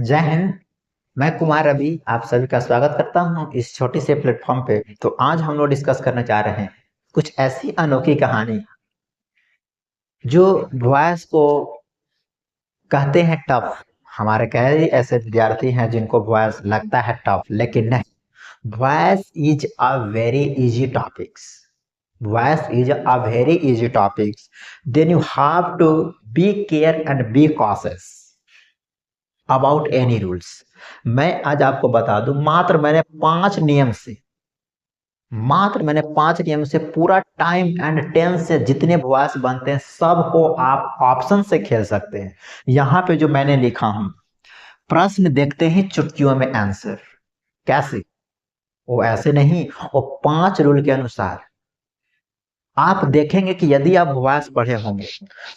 जय हिंद। मैं कुमार रवि आप सभी का स्वागत करता हूं इस छोटे से प्लेटफॉर्म पे। तो आज हम लोग डिस्कस करने जा रहे हैं कुछ ऐसी अनोखी कहानी जो वॉयस को कहते हैं टफ। हमारे कई ऐसे विद्यार्थी हैं जिनको वॉयस लगता है टफ, लेकिन नहीं, voice is a very easy topics. Voice is a very easy topics. Then you have to be care and be cautious about any rules. मैं आज आपको बता दूं, मात्र मैंने 5 नियम से पूरा टाइम एंड टेंस से जितने वॉयस बनते हैं सबको आप ऑप्शन से खेल सकते हैं। यहाँ पे जो मैंने लिखा हूं, प्रश्न देखते हैं चुटकियों में आंसर। कैसे? वो ऐसे नहीं, वो 5 रूल के अनुसार। आप देखेंगे कि यदि आप वॉयस पढ़े होंगे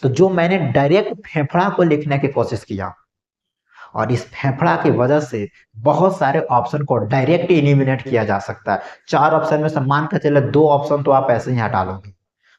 तो जो मैंने डायरेक्ट फेफड़ा को लिखने की कोशिश किया, और इस फेफड़ा की वजह से बहुत सारे ऑप्शन को डायरेक्ट इलिमिनेट किया जा सकता है। 4 ऑप्शन में से मान कर चले 2 ऑप्शन तो आप ऐसे ही हटा लोगे,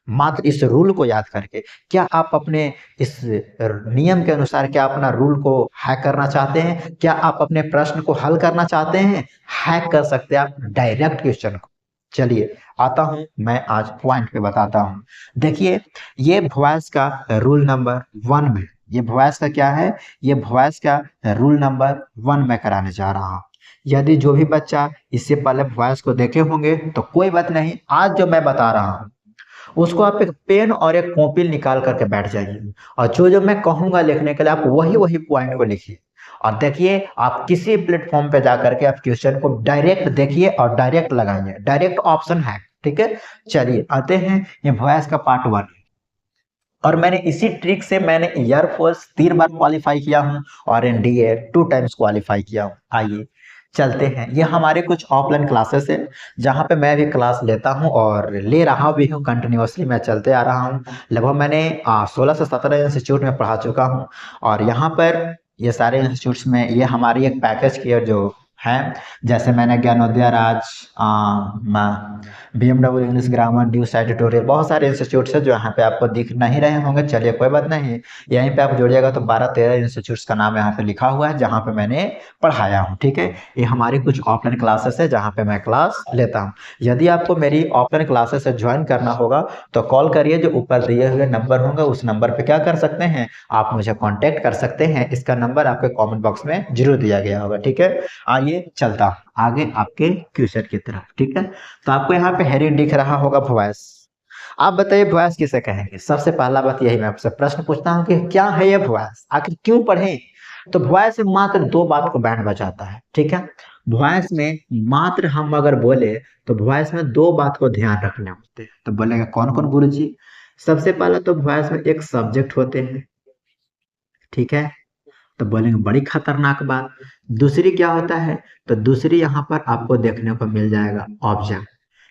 मात्र इस रूल को याद करके। क्या आप अपने इस नियम के अनुसार क्या अपना रूल को हैक करना चाहते हैं? क्या आप अपने प्रश्न को हल करना चाहते हैं? हैक कर सकते हैं आप डायरेक्ट क्वेश्चन को। चलिए आता हूं, मैं आज पॉइंट पे बताता हूं। देखिए, ये वॉइस का रूल नंबर 1 में, ये वॉइस का क्या है, ये वॉइस का रूल नंबर 1 में कराने जा रहा हूं। यदि जो भी बच्चा इससे पहले वॉइस को देखे होंगे तो कोई बात नहीं, आज जो मैं बता रहा हूं उसको आप एक पेन और एक कॉपी निकाल करके बैठ जाइए, और जो जो मैं कहूंगा लिखने के लिए आप वही वही पॉइंट को लिखिए। और देखिए, आप किसी प्लेटफॉर्म पे जाकर के आप क्वेश्चन को डायरेक्ट देखिए और डायरेक्ट लगाइए, डायरेक्ट ऑप्शन है। ठीक है, चलिए आते हैं, ये वॉइस का पार्ट 1। और मैंने इसी ट्रिक से मैंने एयरफोर्स 3 बार क्वालिफाई किया हूँ और एनडीए 2 टाइम्स क्वालिफाई किया हूँ। आइए चलते हैं, ये हमारे कुछ ऑफलाइन क्लासेस है जहाँ पे मैं भी क्लास लेता हूँ और ले रहा भी हूँ, कंटिन्यूअसली मैं चलते आ रहा हूँ। लगभग मैंने 16 से 17 इंस्टीट्यूट में पढ़ा चुका हूँ। और यहाँ पर ये सारे इंस्टीट्यूट्स में ये हमारी एक पैकेज की जो है, जैसे मैंने ज्ञानोदय राज, BMW English grammar, new site tutorial, बहुत सारे इंस्टीट्यूट्स है जो यहाँ पे आपको दिख नहीं रहे होंगे। चलिए कोई बात नहीं, यहीं पे आप जोड़िएगा तो 12-13 इंस्टीट्यूट्स का नाम यहाँ पे लिखा हुआ है जहाँ पे मैंने पढ़ाया हूँ। ठीक है, ये हमारी कुछ ऑफलाइन क्लासेस है जहाँ पे मैं क्लास लेता हूँ। यदि आपको मेरी ऑफलाइन क्लासेस से ज्वाइन करना होगा तो कॉल करिए, जो ऊपर दिए हुए नंबर होंगे उस नंबर पे क्या कर सकते हैं, आप मुझे कॉन्टेक्ट कर सकते हैं। इसका नंबर आपके कॉमेंट बॉक्स में जरूर दिया गया होगा। ठीक है, आइए चलता हूँ आगे आपके क्वेश्चन की तरफ। ठीक है, तो आपको यहाँ पे हेडिंग दिख रहा होगा वॉइस। आप बताइए वॉइस किसे कहेंगे? सबसे पहला बात यही मैं आपसे प्रश्न पूछता हूँ कि क्या है ये वॉइस, आखिर क्यों पढ़े? तो वॉइस में मात्र 2 बात को बैंड बजाता है। ठीक है, वॉइस में मात्र हम अगर बोले तो वॉइस में 2 बात को ध्यान रखने होते हैं। तो बोलेगा कौन कौन गुरु जी? सबसे पहला तो वॉइस में एक सब्जेक्ट होते हैं। ठीक है, तो बोलेंगे बड़ी खतरनाक बात। दूसरी क्या होता है? तो दूसरी यहाँ पर आपको देखने को मिल जाएगा ऑब्जेक्ट,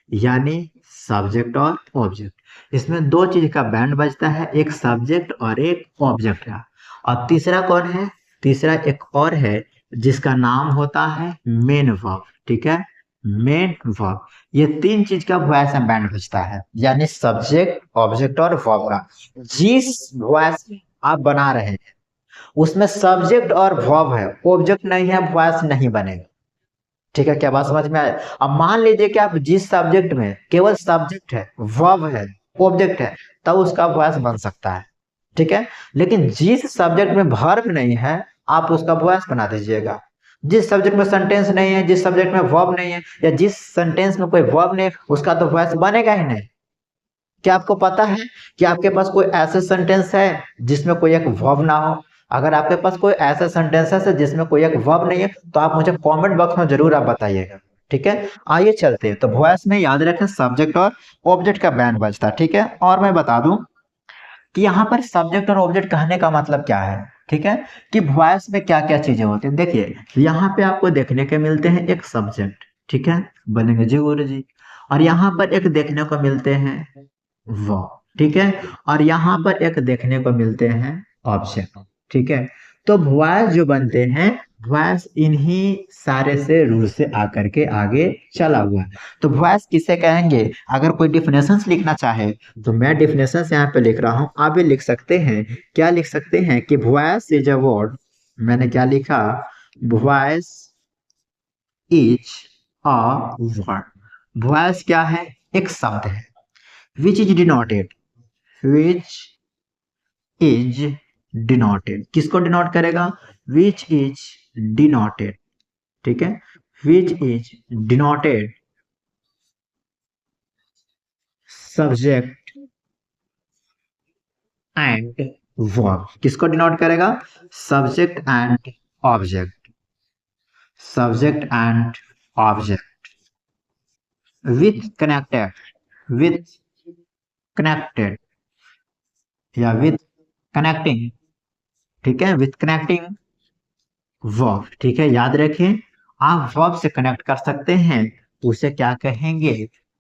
यानी सब्जेक्ट और ऑब्जेक्ट। इसमें 2 चीज का बैंड बजता है, एक सब्जेक्ट और एक ऑब्जेक्ट का। और तीसरा कौन है? तीसरा एक और है जिसका नाम होता है मेन वर्ब। ठीक है, मेन वर्ब। ये 3 चीज का वॉइस में बैंड बजता है, यानी सब्जेक्ट, ऑब्जेक्ट और वर्ब का। जिस वॉइस आप बना रहे हैं उसमें सब्जेक्ट और वर्ब है, ऑब्जेक्ट नहीं है, वॉइस नहीं बनेगा। ठीक है, क्या बात समझ में आए? अब मान लीजिए कि आप जिस सब्जेक्ट में केवल सब्जेक्ट है, वर्ब है, ऑब्जेक्ट है, तब उसका वॉइस बन सकता है। ठीक है, लेकिन जिस सब्जेक्ट में वर्ब नहीं है आप उसका वॉइस बना दीजिएगा। जिस सब्जेक्ट में सेंटेंस नहीं है, जिस सब्जेक्ट में वर्ब नहीं है, या जिस सेंटेंस में कोई वर्ब नहीं, उसका तो वॉइस बनेगा ही नहीं। क्या आपको पता है कि आपके पास कोई ऐसे सेंटेंस है जिसमें कोई एक वर्ब ना हो? अगर आपके पास कोई ऐसा सेंटेंसेस है जिसमें कोई एक वर्ब नहीं है तो आप मुझे कमेंट बॉक्स में जरूर आप बताइएगा। ठीक है, आइए चलते हैं। तो वॉइस में याद रखें सब्जेक्ट और ऑब्जेक्ट का बैंड बजता है। ठीक है, और मैं बता दूं कि यहाँ पर सब्जेक्ट और ऑब्जेक्ट कहने का मतलब क्या है। ठीक है, कि वॉइस में क्या क्या चीजें होती हैं। देखिए, यहाँ पे आपको देखने के मिलते हैं एक सब्जेक्ट। ठीक है, बोलेंगे जी गुरु जी। और यहाँ पर एक देखने को मिलते हैं वो। ठीक है, और यहाँ पर एक देखने को मिलते हैं ऑब्जेक्ट। ठीक है, तो वॉइस जो बनते हैं, वॉइस इन्हीं सारे से रूल से आकर के आगे चला हुआ है। तो वॉइस किसे कहेंगे? अगर कोई डिफिनेशंस लिखना चाहे तो मैं डिफिनेशंस यहाँ पे लिख रहा हूँ, आप भी लिख सकते हैं। क्या लिख सकते हैं कि वॉइस इज अ वर्ड, मैंने क्या लिखा, voice is a word. Voice क्या है? एक शब्द है। Which is denoted, which is denoted किसको डिनोट करेगा? विच इज डिनोटेड, ठीक है, which is denoted subject and verb. किसको डिनोट करेगा? Subject and object, subject and object with connected, with connected या विथ कनेक्टिंग, ठीक है, विथ कनेक्टिंग वर्ब, ठीक है, याद रखें। आप वर्ब से कनेक्ट कर सकते हैं, उसे क्या कहेंगे?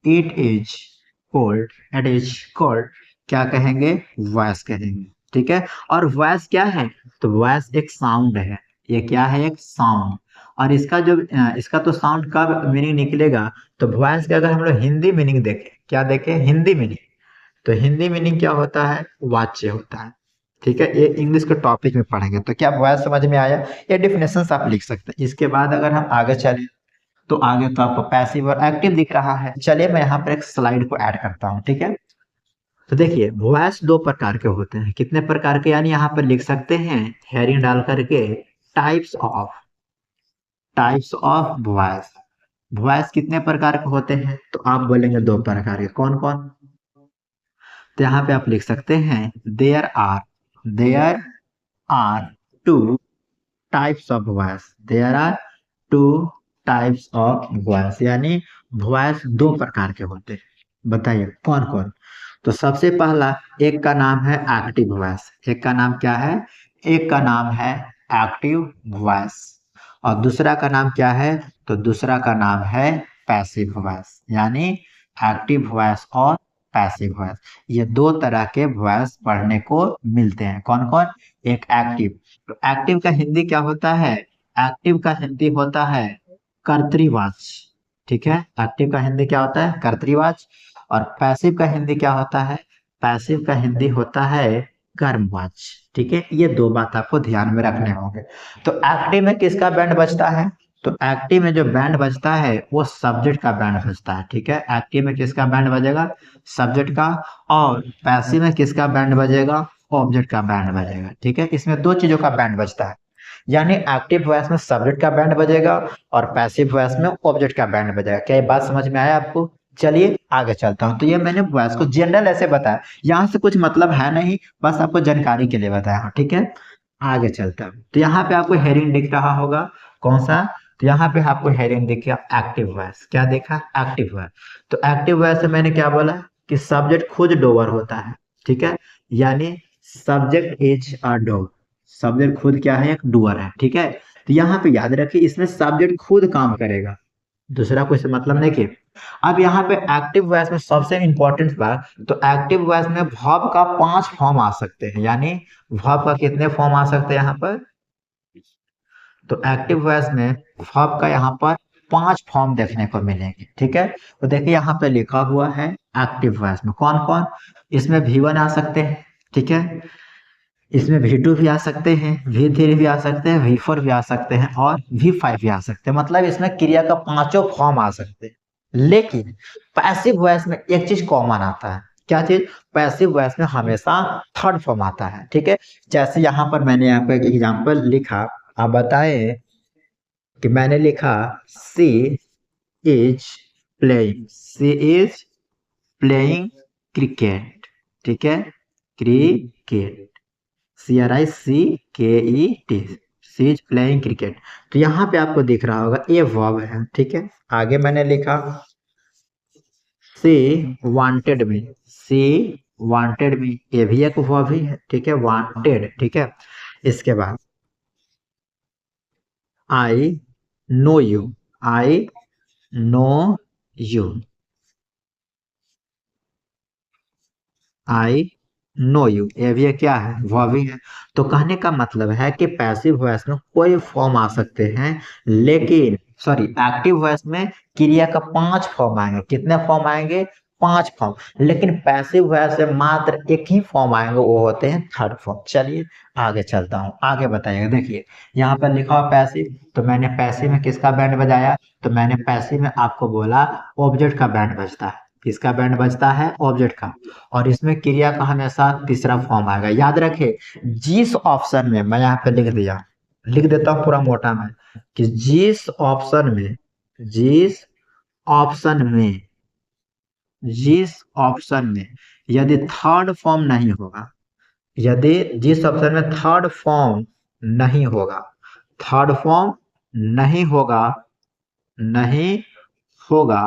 It is cold, it is cold, क्या कहेंगे? वॉइस कहेंगे, ठीक है। और वॉइस क्या है? तो वॉइस एक साउंड है, ये क्या है? एक साउंड। और इसका जो इसका तो साउंड का मीनिंग निकलेगा। तो वॉइस का अगर हम लोग हिंदी मीनिंग देखें, क्या देखें? हिंदी मीनिंग। तो हिंदी मीनिंग क्या होता है? वाच्य होता है, ठीक है। ये इंग्लिश के टॉपिक में पढ़ेंगे। तो क्या वॉइस समझ में आया? ये डिफिनेशन आप लिख सकते हैं। इसके बाद अगर हम आगे चले तो आगे तो आपको पैसिव और एक्टिव दिख रहा है। चलिए मैं यहाँ पर एक स्लाइड को ऐड करता हूँ, ठीक है। तो देखिए वॉइस दो प्रकार के होते हैं। कितने प्रकार के? यानी यहाँ पर लिख सकते हैं हेडिंग डाल करके, टाइप्स ऑफ वॉइस। वॉइस कितने प्रकार के होते हैं? तो आप बोलेंगे दो प्रकार के। कौन कौन? तो यहाँ पे आप लिख सकते हैं there are two types of voice, there are two types of voice, यानी वॉइस दो प्रकार के होते हैं। बताइए कौन कौन? तो सबसे पहला, एक का नाम है एक्टिव वॉइस। एक का नाम क्या है? एक का नाम है एक्टिव वॉइस। और दूसरा का नाम क्या है? तो दूसरा का नाम है पैसिव वॉइस, यानी एक्टिव वॉइस और पैसिव वॉइस। ये दो तरह के वॉइस पढ़ने को मिलते हैं। कौन कौन? एक एक्टिव। तो एक्टिव का हिंदी क्या होता है? एक्टिव का हिंदी होता है कर्तरीवाच, ठीक है। एक्टिव का हिंदी क्या होता है? कर्तरीवाच। और पैसिव का हिंदी क्या होता है? पैसिव का हिंदी होता है कर्मवाच, ठीक है। ये दो बात आपको ध्यान में रखने होंगे। तो एक्टिव में किसका बैंड बजता है? तो एक्टिव में जो बैंड बजता है वो सब्जेक्ट का बैंड बजता है, ठीक है। एक्टिव में किसका बैंड बजेगा? सब्जेक्ट का। और पैसिव में किसका बैंड बजेगा? ऑब्जेक्ट का बैंड बजेगा, ठीक है। इसमें दो चीजों का बैंड बजता है, यानी एक्टिव वॉइस में सब्जेक्ट का बैंड बजेगा और पैसिव वॉइस में ऑब्जेक्ट का बैंड बजेगा। क्या ये बात समझ में आया आपको? चलिए आगे चलता हूँ। तो ये मैंने वॉइस को जनरल ऐसे बताया, यहाँ से कुछ मतलब है नहीं, बस आपको जानकारी के लिए बताया हूँ, ठीक है। आगे चलता हूँ। तो यहाँ पे आपको हेडिंग दिख रहा होगा, कौन सा? तो यहाँ पे आपको हेडिंग दिख गया एक्टिव वॉइस। क्या देखा? Active voice. तो एक्टिव वॉइस से मैंने क्या बोला कि सब्जेक्ट खुद डोवर होता है, ठीक है, यानी subject is a Dover. Subject खुद क्या है? एक डूअर है, ठीक है। तो यहाँ पे याद रखिए इसमें सब्जेक्ट खुद काम करेगा, दूसरा कोई मतलब नहीं कि। अब यहाँ पे एक्टिव वॉइस में सबसे इंपॉर्टेंट बात, तो एक्टिव वॉइस में वर्ब का 5 फॉर्म आ सकते हैं, यानी वर्ब का कितने फॉर्म आ सकते हैं यहाँ पर? तो एक्टिव वॉइस में वर्ब का यहाँ पर 5 फॉर्म देखने को मिलेंगे, ठीक है। तो देखिए यहाँ पे लिखा हुआ है एक्टिव वॉइस में कौन कौन। इसमें V1 आ सकते हैं, ठीक है। इसमें V2 भी आ सकते हैं, V3 भी आ सकते हैं, V4 भी आ सकते हैं और V5 भी आ सकते हैं। मतलब इसमें क्रिया का पांचों फॉर्म आ सकते हैं। लेकिन पैसिव वॉइस में एक चीज कॉमन आता है। क्या चीज? पैसिव वॉइस में हमेशा थर्ड फॉर्म आता है, ठीक है। जैसे यहाँ पर मैंने यहाँ पे एक एग्जांपल लिखा, आप बताएं कि मैंने लिखा she is she is playing cricket, ठीक है, cricket, CRICKET, she is playing cricket. तो यहाँ पे आपको दिख रहा होगा ये वर्ब है, ठीक है। आगे मैंने लिखा सी वांटेड मी, सी वांटेड मी, ये भी एक वर्ब ही है, ठीक है, वांटेड, ठीक है। इसके बाद I know you, I know you, I know you, ये भी क्या है? वह भी है। तो कहने का मतलब है कि पैसिव वॉइस में कोई फॉर्म आ सकते हैं, लेकिन सॉरी एक्टिव वॉइस में क्रिया का 5 फॉर्म आएंगे। कितने फॉर्म आएंगे? 5 फॉर्म, लेकिन पैसिव वॉइस से मात्र एक ही फॉर्म आएंगे, वो होते हैं थर्ड फॉर्म। चलिए आगे चलता हूँ, आगे बताइएगा। देखिए यहाँ पर लिखा हुआ पैसिव, तो मैंने पैसिव में किसका बैंड बजाया, तो मैंने पैसिव में आपको बोला ऑब्जेक्ट का बैंड बजता है। किसका बैंड बजता है, ऑब्जेक्ट का। और इसमें क्रिया का हमेशा तीसरा फॉर्म आएगा। याद रखे, जिस ऑप्शन में मैं यहाँ पे लिख दिया, लिख देता हूँ पूरा मोटा में, कि जिस ऑप्शन में जिस ऑप्शन में यदि थर्ड फॉर्म नहीं होगा, यदि जिस ऑप्शन में थर्ड फॉर्म नहीं होगा, थर्ड फॉर्म नहीं होगा नहीं होगा,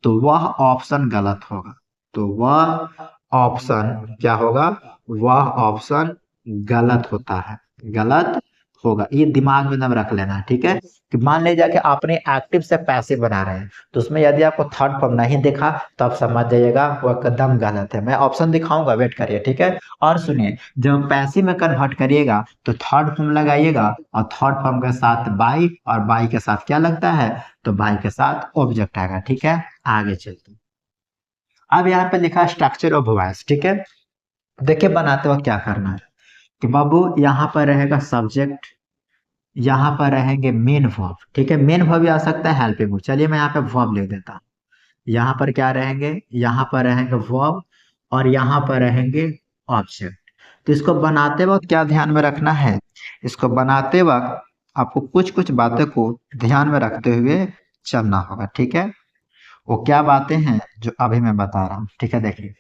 तो वह ऑप्शन गलत होगा। तो वह ऑप्शन क्या होगा, वह ऑप्शन गलत होता है, गलत होगा। ये दिमाग में एकदम रख लेना, ठीक है। कि मान लीजिए कि आपने एक्टिव से पैसिव बना रहे हैं, तो उसमें यदि आपको थर्ड फॉर्म नहीं दिखा तो आप समझ जाइएगा वो एकदम गलत है। मैं ऑप्शन दिखाऊंगा, वेट करिए, ठीक है। और सुनिए, जब पैसिव में कन्वर्ट करिएगा तो थर्ड फॉर्म लगाइएगा, और थर्ड फॉर्म के साथ बाई, और बाई के साथ क्या लगता है, तो बाई के साथ ऑब्जेक्ट आएगा, ठीक है। आगे चलते हैं। अब यहाँ पे लिखा है स्ट्रक्चर ऑफ वॉइस, ठीक है। देखिए बनाते वक्त क्या करना है, कि बाबू यहाँ पर रहेगा सब्जेक्ट, यहाँ पर रहेंगे मेन वर्ब, ठीक है। मेन वर्ब भी आ सकता है, हेल्पिंग वर्ब। चलिए मैं यहाँ पे वर्ब लिख देता हूँ। यहाँ पर क्या रहेंगे, यहाँ पर रहेंगे वर्ब, और यहाँ पर रहेंगे ऑब्जेक्ट। तो इसको बनाते वक्त क्या ध्यान में रखना है, इसको बनाते वक्त आपको कुछ कुछ बातों को ध्यान में रखते हुए चलना होगा, ठीक है। वो क्या बातें हैं जो अभी मैं बता रहा हूँ, ठीक है। देखिए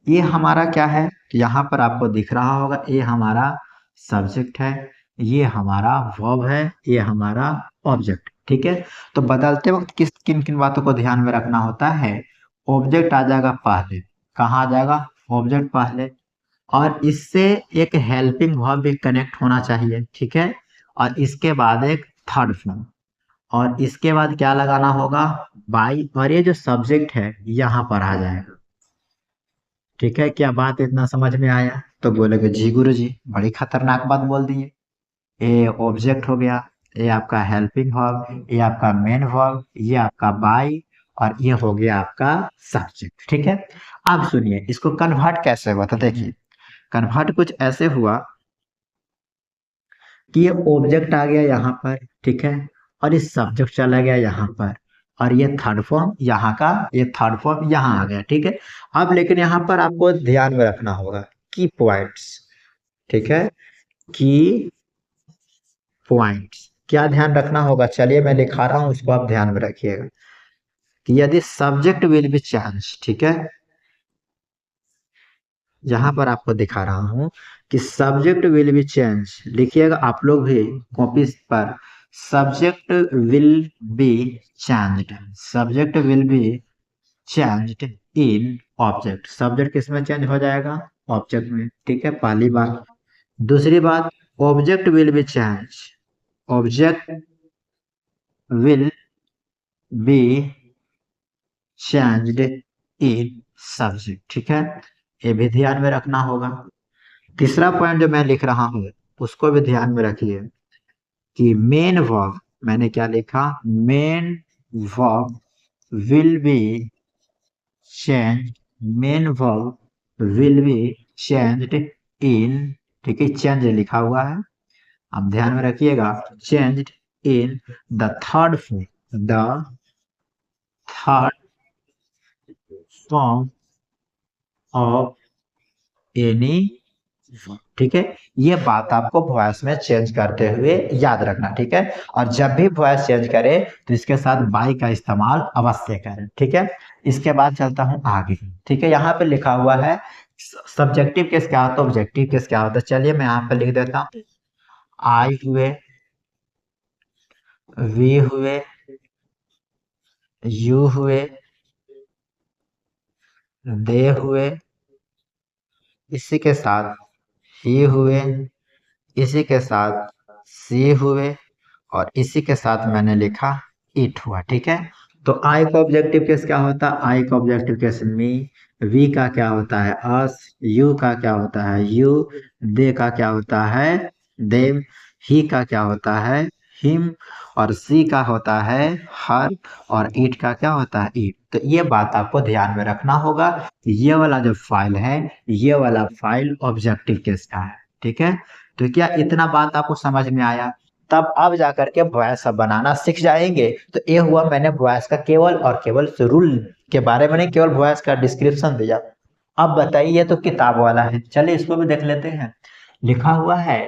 ये हमारा क्या है, यहाँ पर आपको दिख रहा होगा, ये हमारा सब्जेक्ट है, ये हमारा वर्ब है, ये हमारा ऑब्जेक्ट, ठीक है। तो बदलते वक्त किन किन बातों को ध्यान में रखना होता है, ऑब्जेक्ट आ जाएगा पहले, कहाँ आ जाएगा, ऑब्जेक्ट पहले, और इससे एक हेल्पिंग वर्ब भी कनेक्ट होना चाहिए, ठीक है। और इसके बाद एक थर्ड फॉर्म, और इसके बाद क्या लगाना होगा, बाई, और ये जो सब्जेक्ट है यहाँ पर आ जाएगा, ठीक है। क्या बात इतना समझ में आया, तो बोलेगे जी गुरु जी बड़ी खतरनाक बात बोल दिए। ये ऑब्जेक्ट हो गया, ये आपका हेल्पिंग वर्ब, ये आपका मेन वर्ब, ये आपका बाई, और ये हो गया आपका सब्जेक्ट, ठीक है। अब सुनिए इसको कन्वर्ट कैसे हुआ, तो देखिए कन्वर्ट कुछ ऐसे हुआ कि ये ऑब्जेक्ट आ गया यहाँ पर, ठीक है, और ये सब्जेक्ट चला गया यहाँ पर, और ये थर्ड फॉर्म यहाँ का, ये थर्ड फॉर्म यहाँ आ गया, ठीक है। अब लेकिन यहाँ पर आपको ध्यान में रखना होगा की पॉइंट्स, ठीक है। की पॉइंट्स क्या ध्यान रखना होगा, चलिए मैं लिखा रहा हूँ, उसको आप ध्यान में रखिएगा। कि यदि सब्जेक्ट विल बी चेंज, ठीक है, यहाँ पर आपको दिखा रहा हूँ कि सब्जेक्ट विल बी चेंज, लिखिएगा आप लोग भी कॉपी पर, subject will be changed, subject will be changed in object. Subject किस में चेंज हो जाएगा, ऑब्जेक्ट में, ठीक है, पहली बात। दूसरी बात, object will be change, object will be changed in subject, ठीक है। ये भी ध्यान में रखना होगा। तीसरा पॉइंट जो मैं लिख रहा हूँ उसको भी ध्यान में रखिए, कि मेन वर्ब, मैंने क्या लिखा, main verb will be change, main verb will be changed in, ठीक है, चेंज लिखा हुआ है, आप ध्यान में रखिएगा, changed in the third form, the third form of any, ठीक है। ये बात आपको वॉइस में चेंज करते हुए याद रखना, ठीक है। और जब भी वॉइस चेंज करे तो इसके साथ बाई का इस्तेमाल अवश्य करें, ठीक है। इसके बाद चलता हूं आगे, ठीक है। यहाँ पे लिखा हुआ है सब्जेक्टिव केस क्या होता है, ऑब्जेक्टिव केस क्या होता है। चलिए मैं यहाँ पे लिख देता हूँ, आई हुए, वी हुए, यू हुए, दे हुए, इसी के साथ ही हुए, इसी के साथ सी हुए, और इसी के साथ मैंने लिखा इट हुआ, ठीक है। तो आई का ऑब्जेक्टिव केस क्या होता है, आई का ऑब्जेक्टिव केस मी, वी का क्या होता है अस, यू का क्या होता है यू, दे का क्या होता है देम, ही का क्या होता है हिम, और सी का होता है हर, और ईट का क्या होता है ईट। तो ये बात आपको ध्यान में रखना होगा। ये वाला जो फाइल है, ये वाला फाइल ऑब्जेक्टिव केस का है, ठीक है। तो क्या इतना बात आपको समझ में आया? तब अब जा करके वॉइस अब बनाना सीख जाएंगे। तो ये हुआ, मैंने वॉइस का केवल और केवल रूल के बारे में नहीं, केवल वॉइस का डिस्क्रिप्शन दिया। अब बताइए, ये तो किताब वाला है, चलिए इसको भी देख लेते हैं। लिखा हुआ है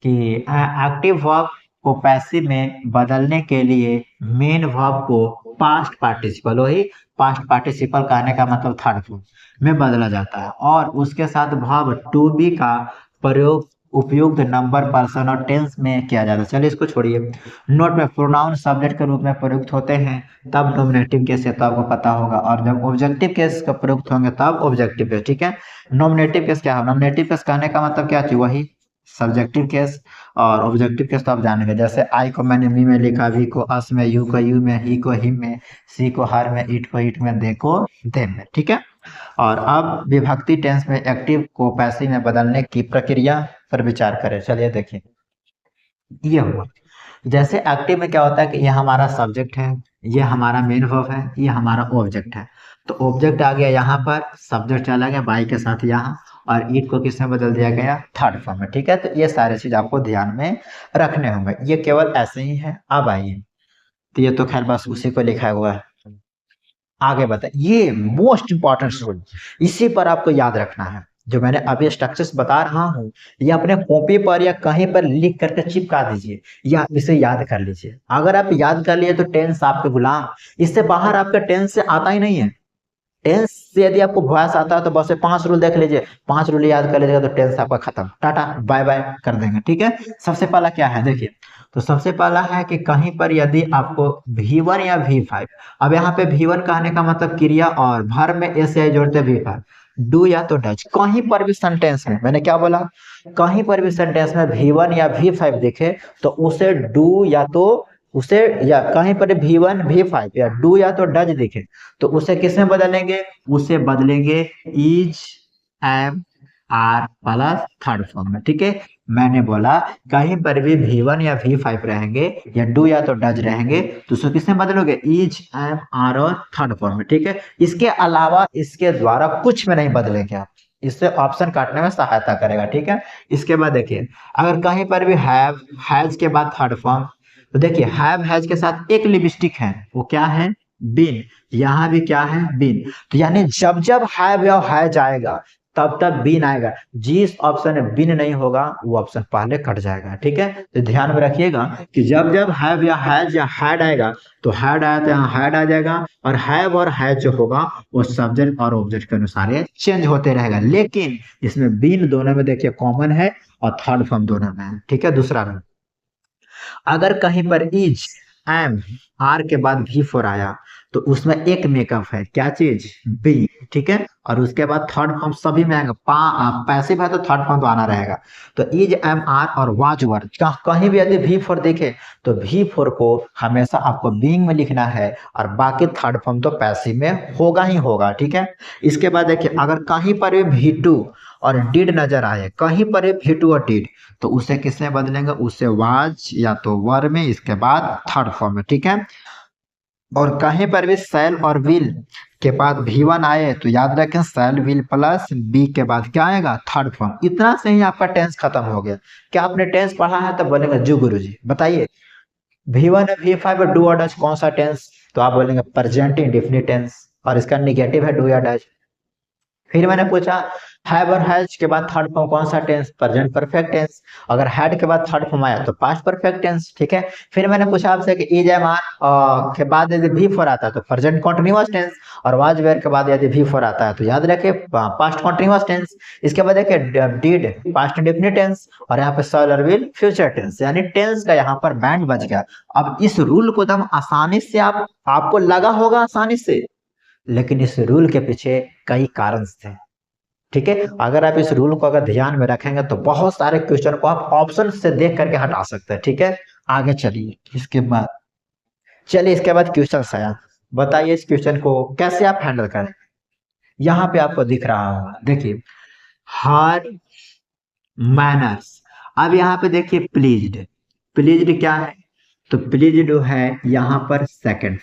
कि एक्टिव वर्ब को पैसिव में बदलने के लिए मेन वर्ब को पास्ट पार्टिसिपल, वही पास्ट पार्टिसिपल कहने का मतलब थर्ड फॉर्म में बदला जाता है, और उसके साथ वर्ब टू बी का प्रयोग उपयुक्त नंबर, पर्सन और टेंस में किया जाता है। चलिए इसको छोड़िए। नोट में प्रोनाउन सब्जेक्ट के रूप में प्रयुक्त होते हैं तब नॉमिनेटिव केस है, तो आपको पता होगा, और जब ऑब्जेक्टिव केस का प्रयुक्त होंगे तब ऑब्जेक्टिव केस, ठीक है। नॉमिनेटिव केस क्या है? नॉमिनेटिव केस कहने का मतलब क्या चाहिए? वही सब्जेक्टिव केस, और ऑब्जेक्टिव केस तो आप जानेंगे। जैसे आई को मैंने मी में लिखा, वी को अस में, यू को यू में, ही को हिम में, सी को हर में, ईट को ईट में, दे को देम में, ठीक है। और अब विभक्ति टेंस में एक्टिव को पैसिव में बदलने की प्रक्रिया पर विचार करें। चलिए देखिए, ये हुआ, जैसे एक्टिव में क्या होता है कि ये हमारा सब्जेक्ट है, ये हमारा मेन वर्ब है, ये हमारा ऑब्जेक्ट है। तो ऑब्जेक्ट आ गया यहाँ पर, सब्जेक्ट चला गया बाई के साथ यहाँ, और ईट को किसमें बदल दिया गया? थर्ड फॉर्म में, ठीक है। तो ये सारे चीज आपको ध्यान में रखने होंगे, ये केवल ऐसे ही है। अब आइए, तो ये तो खैर बस उसी को लिखा हुआ है। आगे बताए, ये मोस्ट इंपॉर्टेंट रूल, इसी पर आपको याद रखना है। जो मैंने अभी स्ट्रक्चर्स बता रहा हूँ, ये अपने कॉपी पर या कहीं पर लिख करके चिपका दीजिए, या इसे याद कर लीजिए। अगर आप याद कर लिए तो टेंस आपके गुलाम, इससे बाहर आपका टेंस से आता ही नहीं है। टेंस से यदि आपको वॉइस आता है तो बस ये 5 रूल देख लीजिए, 5 रूल याद कर लीजिएगा तो टेंस आपका खत्म, टाटा बाय बाय कर देंगे, ठीक है। सबसे पहला क्या है देखिए, तो सबसे पहला है कि कहीं पर यदि आपको V1 या V5, अब यहाँ पे V1 कहने का मतलब क्रिया, और भर में एस आई जोड़ते V5, डू या तो डज, कहीं पर भी सेंटेंस में, मैंने क्या बोला, कहीं पर भी सेंटेंस में V1 या V5 दिखे तो उसे डू या तो उसे, या कहीं पर V1 V5 या डू या तो डज दिखे तो उसे किसमें बदलेंगे? उसे बदलेंगे is, am, are plus third form में, ठीक है। मैंने बोला कहीं पर भी V1 या V5 रहेंगे या डू या तो डज रहेंगे तो उसे किसमें बदलोगे? इज, एम, आर और थर्ड फॉर्म में, ठीक है। इसके अलावा इसके द्वारा कुछ में नहीं बदलेंगे आप, इससे ऑप्शन काटने में सहायता करेगा, ठीक है। इसके बाद देखिए, अगर कहीं पर भी हैव, हैज के बाद थर्ड फॉर्म, तो देखिए हैव हैज के साथ एक लिपस्टिक है, वो क्या है? बीन। यहाँ भी क्या है? बीन। तो यानी जब जब हैव या हैज आएगा तब तब बीन आएगा, जिस ऑप्शन में बीन नहीं होगा वो ऑप्शन पहले कट जाएगा, ठीक है। तो ध्यान में रखिएगा कि जब जब हैव या हैज या हैड आएगा तो हैड आया तो यहाँ हैड आ जाएगा, और हैव और हैज जो होगा वो सब्जेक्ट और ऑब्जेक्ट के अनुसार ये चेंज होते रहेगा, लेकिन इसमें बीन दोनों में देखिए कॉमन है और थर्ड फॉर्म दोनों में है, ठीक है। दूसरा रूल, अगर कहीं पर इज, एम, आर के बाद V4 आया तो उसमें एक मेकअप है, क्या चीज? बी, ठीक है। और उसके बाद थर्ड फॉर्म सभी में आएगा, पैसिव है तो थर्ड फॉर्म तो आना रहेगा। तो इज, एम, आर और वाज वर कहीं भी यदि V4 देखे तो V4 को हमेशा आपको बीइंग में लिखना है, और बाकी थर्ड फॉर्म तो पैसिव में होगा ही होगा, ठीक है। इसके बाद देखिए, अगर कहीं पर भी V2 और डिड नजर आए, कहीं पर भी V2 और डिड, तो उसे किसमें बदलेंगे? उसे वाज या तो वर में, इसके बाद थर्ड फॉर्म में, ठीक है। और कहीं पर भी शैल और विल के बाद V1 आए तो याद रखें शैल विल प्लस बी के बाद क्या आएगा? Third form. इतना से ही आपका टेंस खत्म हो गया। क्या आपने टेंस पढ़ा है? तो बोलेंगे जी गुरुजी बताइए, V1 है V5 और डू और डज कौन सा टेंस? तो आप बोलेंगे प्रेजेंट इंडेफिनिट टेंस, और इसका निगेटिव है डू या डज। फिर मैंने पूछा हैव और हैज के बाद थर्ड फॉर्म कौन सा टेंस? Present perfect tense. अगर हैड के बाद थर्ड फॉर्म आया तो पास्ट परफेक्ट टेंस, ठीक है। फिर मैंने पूछा आपसे कि इज, एम, आर के बाद यदि V4 आता है तो प्रेजेंट कॉन्टिन्यूअस टेंस, और वाज वेयर के बाद यदि V4 आता है तो याद रखे पास्ट कॉन्टिन्यूअस टेंस। इसके बाद देखिए डिड पास्ट इंडेफिनिट टेंस, और यहाँ पे शैल और विल फ्यूचर टेंस, यानी टेंस का यहाँ पर बैंड बज गया। अब इस रूल को एकदम आसानी से आपको लगा होगा आसानी से, लेकिन इस रूल के पीछे कई कारण थे, ठीक है। अगर आप इस रूल को अगर ध्यान में रखेंगे तो बहुत सारे क्वेश्चन को आप ऑप्शन से देख करके हटा सकते हैं, ठीक है। आगे चलिए, इसके बाद चलिए इसके बाद क्वेश्चन आया, बताइए इस क्वेश्चन को कैसे आप हैंडल करें। यहाँ पे आपको दिख रहा होगा, देखिए हर मैनर्स। अब यहाँ पे देखिए प्लीज्ड, प्लीज्ड क्या है? तो प्लीज डू है यहाँ पर सेकंड,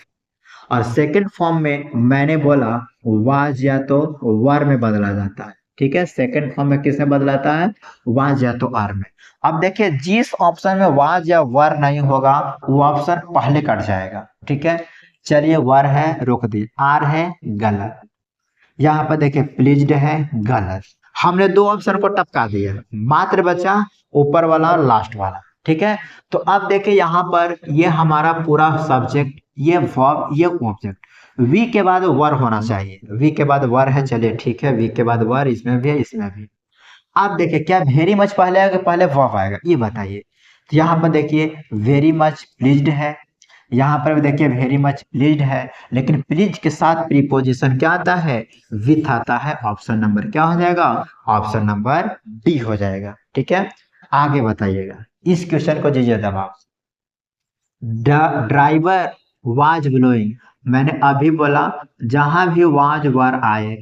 और सेकंड फॉर्म में मैंने बोला वाज या तो वर में बदला जाता है। ठीक है, सेकंड फॉर्म में किसमें बदलाता है, वाज या तो आर में। अब देखिए जिस ऑप्शन में वाज या वर नहीं होगा वो ऑप्शन पहले कट जाएगा। ठीक है, चलिए वर है रोक दी, आर है गलत, यहाँ पर देखिए प्लीज्ड है गलत, हमने दो ऑप्शन को टपका दिया, मात्र बचा ऊपर वाला लास्ट वाला। ठीक है, तो अब देखिए यहाँ पर ये हमारा पूरा सब्जेक्ट, ये वर्ब, ये ऑब्जेक्ट, वी के बाद वर होना चाहिए, वी के बाद वर है, चलिए ठीक है, वी के बाद वर इसमें भी है इसमें भी। आप देखिए क्या वेरी मच पहले आएगा पहले वर्ब आएगा, ये बताइए। तो यहाँ पर देखिए वेरी मच प्लीज्ड है, यहाँ पर भी देखिए वेरी मच प्लीज्ड है, लेकिन प्लीज के साथ प्रीपोजिशन क्या आता है, विथ आता है। ऑप्शन नंबर क्या हो जाएगा, ऑप्शन नंबर डी हो जाएगा। ठीक है, आगे बताइएगा, इस क्वेश्चन को दीजिए जवाब। ड्राइवर वाज ब्लोइंग, मैंने अभी बोला जहां भी वाज वर आए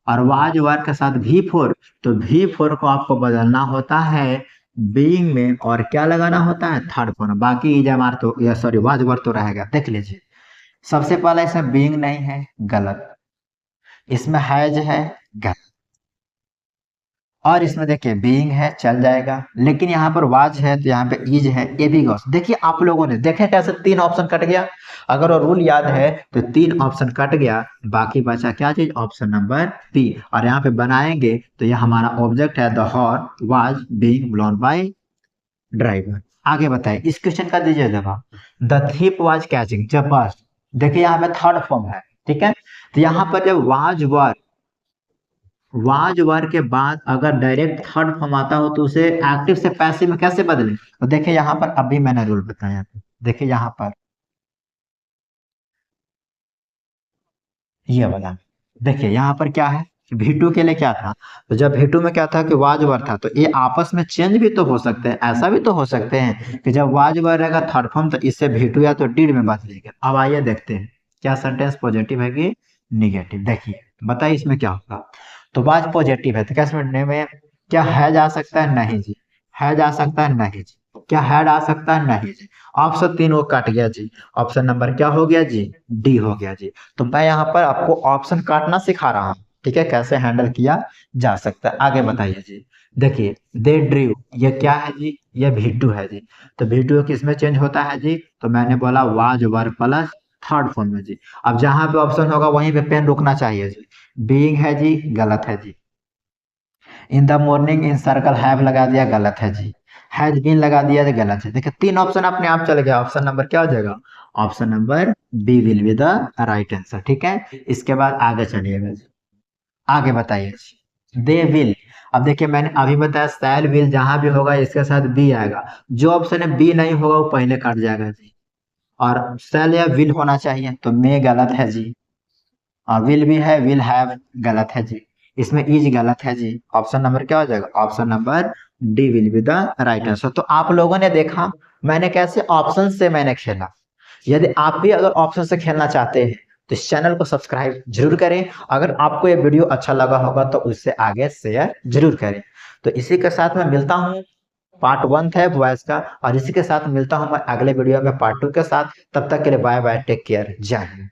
और वाज वर के साथ भी फोर, तो भी फोर को आपको बदलना होता है बीइंग में, और क्या लगाना होता है, थर्ड फॉर्म। बाकी इजमार तो या सॉरी वाज वर तो रहेगा। देख लीजिए, सबसे पहले इसमें बीइंग नहीं है, गलत, इसमें हैज है, गलत, और इसमें देखिए बीइंग है, चल जाएगा, लेकिन यहाँ पर वाज है तो यहाँ पे इज है, ये भी गॉस। देखिए आप लोगों ने देखे कैसे तीन ऑप्शन कट गया, अगर वो रूल याद है तो तीन ऑप्शन कट गया, बाकी बचा क्या चीज, ऑप्शन नंबर बी। और यहाँ पे बनाएंगे तो ये हमारा ऑब्जेक्ट है, the horse was being blown by driver. आगे बताइए, इस क्वेश्चन का दीजिए जवाब। द थीप वाज कैचिंग, जबरदस्त। देखिए यहाँ पे थर्ड फॉर्म है। ठीक है, तो यहाँ पर जब वाज वर के बाद अगर डायरेक्ट थर्ड फॉर्म आता हो तो उसे एक्टिव से पैसिव में कैसे बदले, तो देखिए यहाँ पर अभी मैंने रूल बताया, देखिए यहाँ पर ये वाला, देखिए यहाँ पर क्या है, V2 के लिए क्या था, तो जब V2 में क्या था कि वाज वर था, तो ये आपस में चेंज भी तो हो सकते हैं, ऐसा भी तो हो सकते हैं कि जब वाज वर रहेगा थर्ड फॉर्म तो इससे V2 या तो डीड में बदलेगा। अब आइए देखते हैं क्या सेंटेंस पॉजिटिव है कि निगेटिव। देखिए बताइए इसमें क्या होगा, तो वाज पॉजिटिव है तो क्या समझने में, क्या है जा सकता है, नहीं जी, है जा सकता है, नहीं जी, क्या हैड आ सकता है, नहीं जी, ऑप्शन तीन वो काट गया जी, ऑप्शन नंबर क्या हो गया जी, डी हो गया जी। तो मैं यहाँ पर आपको ऑप्शन काटना सिखा रहा हूँ, ठीक है, कैसे हैंडल किया जा सकता है। आगे बताइए जी, देखिए दे ड्रीव, ये क्या है जी, ये V2 है जी, तो V2 किस में चेंज होता है जी, तो मैंने बोला was were plus third form में जी। अब जहां पे ऑप्शन होगा वहीं पे पेन रुकना चाहिए जी, बीइंग है जी, गलत है जी, in the morning in circle have लगा दिया, गलत है जी, हैज बीन लगा दिया तो गलत है। देखिए तीन ऑप्शन अपने आप चल गया, ऑप्शन नंबर क्या हो जाएगा, option number B will be the right answer. ठीक है, इसके बाद आगे चलिएगा जी, आगे बताइए दे विल। अब देखिए मैंने अभी बताया शैल विल जहां भी होगा इसके साथ बी आएगा, जो ऑप्शन है बी नहीं होगा वो पहले कट जाएगा जी, और शैल या विल होना चाहिए, तो मे गलत है जी, और विल भी है, विल हैव गलत है जी, इसमें इज गलत है जी, ऑप्शन नंबर क्या हो जाएगा, option number D will be the right answer. तो आप लोगों ने देखा मैंने कैसे ऑप्शन से मैंने खेला। यदि आप भी अगर ऑप्शन से खेलना चाहते हैं तो इस चैनल को सब्सक्राइब जरूर करें, अगर आपको ये वीडियो अच्छा लगा होगा तो उससे आगे शेयर जरूर करें। तो इसी के साथ मैं मिलता हूँ, पार्ट 1 था वॉइस का, और इसी के साथ मिलता हूँ मैं अगले वीडियो में पार्ट 2 के साथ। तब तक के लिए बाय बाय, टेक केयर, जय हिंद।